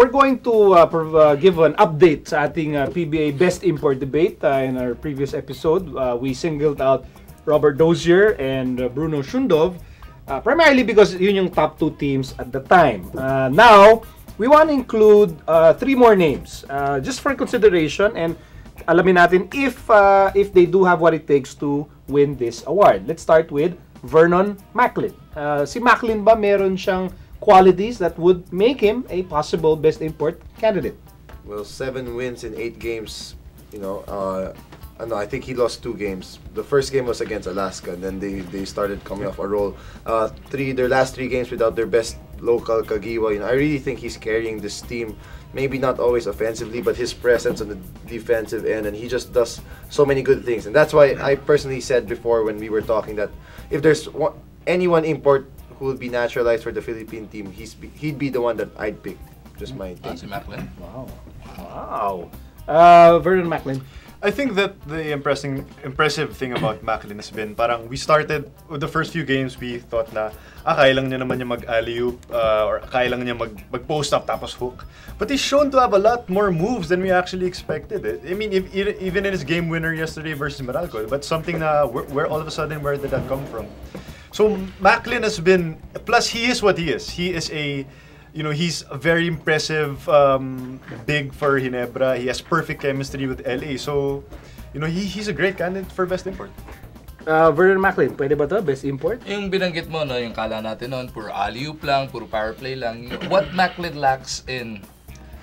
we're going to give an update sa ating PBA Best Import debate. In our previous episode, we singled out Robert Dozier and Bruno Shundov, primarily because yun yung top 2 teams at the time. Now, we want to include 3 more names, just for consideration, and alamin natin if they do have what it takes to win this award. Let's start with Vernon Macklin. Si Macklin ba meron siyang qualities that would make him a possible best import candidate? Well, 7 wins in 8 games. No, I think he lost 2 games. The first game was against Alaska, and then they started coming off a roll. Their last 3 games without their best local Kagiwa. I really think he's carrying this team. Maybe not always offensively, but his presence on the defensive end, and he just does so many good things. And that's why I personally said before when we were talking that if there's anyone import who would be naturalized for the Philippine team, he'd be the one that I'd pick. Just my take. Si Macklin. Wow. Vernon Macklin. I think that the impressive thing about Macklin has been parang we started with the first few games, we thought na kaya lang niya naman niya mag-alley-oop or kaya lang niya mag-post up tapos hook. But he's shown to have a lot more moves than we actually expected. I mean, even in his game winner yesterday versus Meralco, but something na where all of a sudden where did that come from? So Macklin has been, plus he is what he is. He is he's a very impressive big for Ginebra. He has perfect chemistry with LA. So, he's a great candidate for best import. Vernon Macklin, pwede ba to best import? Yung binanggit mo, no, yung kala natin noon, puro alley-oop lang, puro power play lang. What Macklin lacks in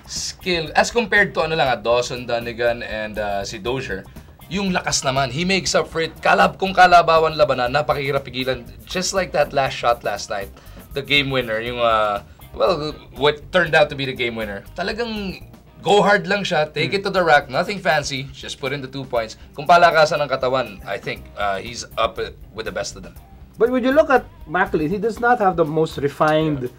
skill, as compared to Dawson, Dunigan, and si Dozier, yung lakas naman, he makes up for it. Kung kalabawan labanan, napakahirap pigilan. Just like that last shot last night, the game winner, yung what turned out to be the game winner. Talagang go hard lang siya, take it to the rack, nothing fancy, just put in the 2 points. Kung palakasan ng katawan, I think he's up with the best of them. But when you look at Macklin, he does not have the most refined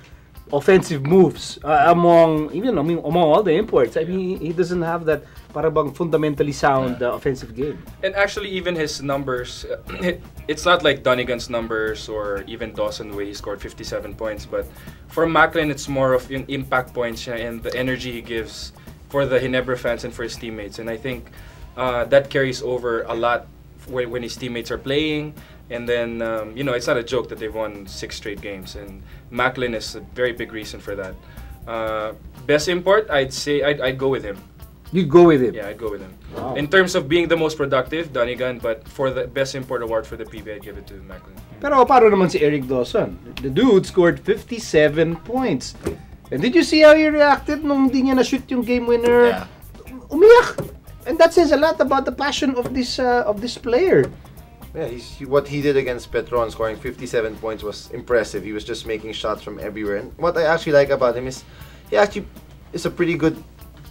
offensive moves among all the imports. I mean, he doesn't have that parang fundamentally sound offensive game. And actually, even his numbers, it's not like Dunigan's numbers or even Dawson the way he scored 57 points. But for Macklin, it's more of yung impact points and the energy he gives for the Ginebra fans and for his teammates. And I think that carries over a lot when his teammates are playing. And then, it's not a joke that they've won 6 straight games. And Macklin is a very big reason for that. Best import, I'd say I'd go with him. You'd go with him? Yeah, I'd go with him. Wow. In terms of being the most productive, Dunigan, but for the best import award for the PBA, I'd give it to Macklin. Pero paano naman si Eric Dawson? The dude scored 57 points. And did you see how he reacted nung hindi niya na-shoot yung game winner? Yeah. Umiyak! And that says a lot about the passion of this player. Yeah, what he did against Petron, scoring 57 points, was impressive. He was just making shots from everywhere. And what I actually like about him is he actually is a pretty good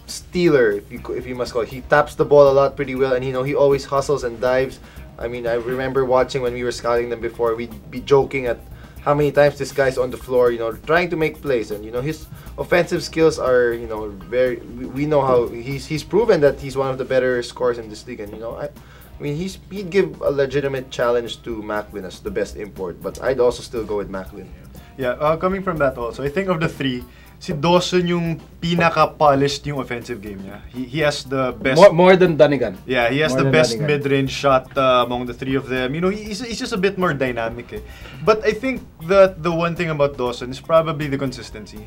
stealer, if you must call it. He taps the ball a lot pretty well, and he always hustles and dives. I mean, I remember watching when we were scouting them before, we'd be joking at how many times this guy's on the floor, trying to make plays. And his offensive skills are, very. We know how he's proven that he's one of the better scorers in this league, and he'd give a legitimate challenge to Macklin as the best import, but I'd also still go with Macklin. Yeah, coming from that also, I think of the 3, si Dawson yung pinaka-polished yung offensive game niya. He has the best... More than Dunigan. Yeah, he has the best mid-range shot among the 3 of them. He's just a bit more dynamic. But I think that the one thing about Dawson is probably the consistency.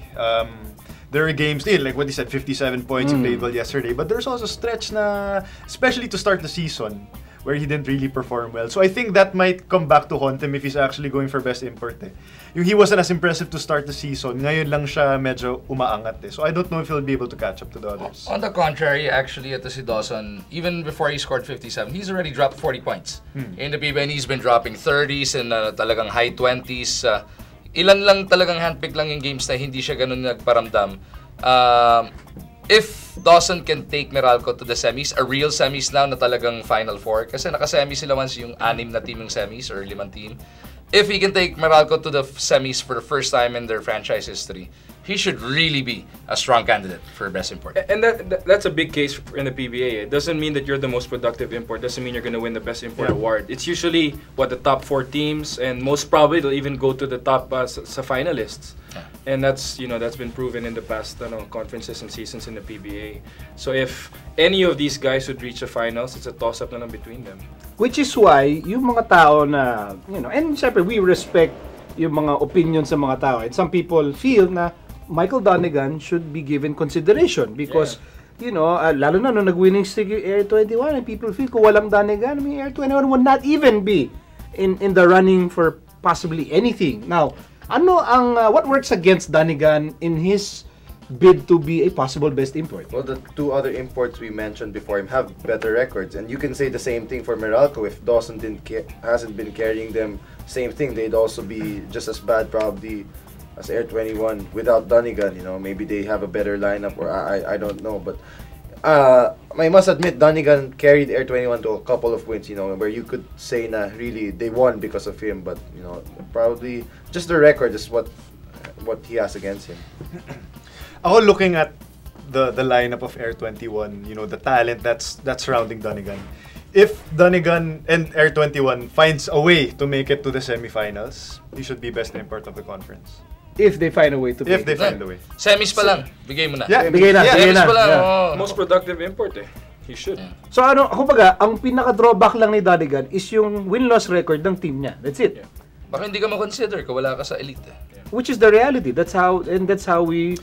There are games, like what he said, 57 points he played well yesterday. But there's also stretch na, especially to start the season, where he didn't really perform well. So I think that might come back to haunt him if he's actually going for best import. He wasn't as impressive to start the season. Ngayon lang siya medyo umaangat. So I don't know if he'll be able to catch up to the others. On the contrary, actually, ito si Dawson, even before he scored 57, he's already dropped 40 points. In the PBA, and he's been dropping 30s and talagang high 20s. Ilan lang talagang handpick lang yung games na hindi siya ganun nagparamdam. If Dawson can take Meralco to the semis, a real semis now na talagang Final Four, kasi naka-semi sila once yung 6 na team yung semis or 5 team. If he can take Meralco to the semis for the first time in their franchise history, he should really be a strong candidate for best import. And that's a big case in the PBA. It doesn't mean that you're the most productive import. Doesn't mean you're going to win the best import award. It's usually the top 4 teams, and most probably they'll even go to the top sa finalists. Yeah. And that's been proven in the past conferences and seasons in the PBA. So if any of these guys would reach the finals, it's a toss-up na lang between them. Which is why yung mga tao na, and syempre we respect yung mga opinions sa mga tao. And some people feel na Michael Dunigan should be given consideration because, lalo na nung nag-winning streak yung Air 21 and people feel kung walang Dunigan, Air 21 would not even be in the running for possibly anything. Now, what works against Dunigan in his bid to be a possible best import? Well, the 2 other imports we mentioned before him have better records, and you can say the same thing for Meralco. If Dawson hasn't been carrying them, same thing, they'd also be just as bad probably as Air 21 without Dunigan. Maybe they have a better lineup, or I don't know, but I must admit Dunigan carried Air 21 to a couple of wins, where you could say na really they won because of him, but probably just the record is what he has against him. Ako looking at the lineup of Air 21, the talent that's surrounding Dunigan. If Dunigan and Air 21 finds a way to make it to the semifinals, he should be best import of the conference. If they find a way to If they find a way. Semis pa lang, bigay mo na. Yeah, bigay na. Semis pa lang. Yeah. Oh. Most productive import He should. Yeah. So kumbaga, ang pinaka-drawback lang ni Dunigan is yung win-loss record ng team niya. That's it. Yeah. Baka hindi ka ma-consider kung wala ka sa elite. Which is the reality. That's how we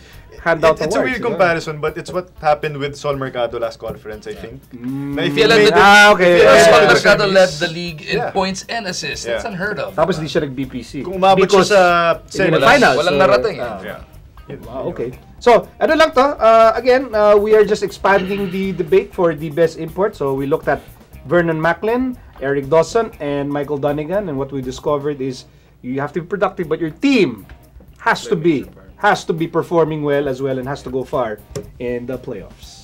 hand out It's awards. a weird comparison, but it's what happened with Sol Mercado last conference, I think. Na if you Kailan make- okay. Because Yeah. Mercado led the league in Yeah. points and assists. That's Yeah. unheard of. Tapos di siya nag-BPC. Kung umabot siya Because sa in the semis. finals. Walang so, narating. Yeah. Okay. So, lang to. Again, we are just expanding the debate for the best import. So, we looked at Vernon Macklin, Eric Dawson, and Michael Dunigan. And what we discovered is you have to be productive, but your team has to be performing well as well and has to go far in the playoffs.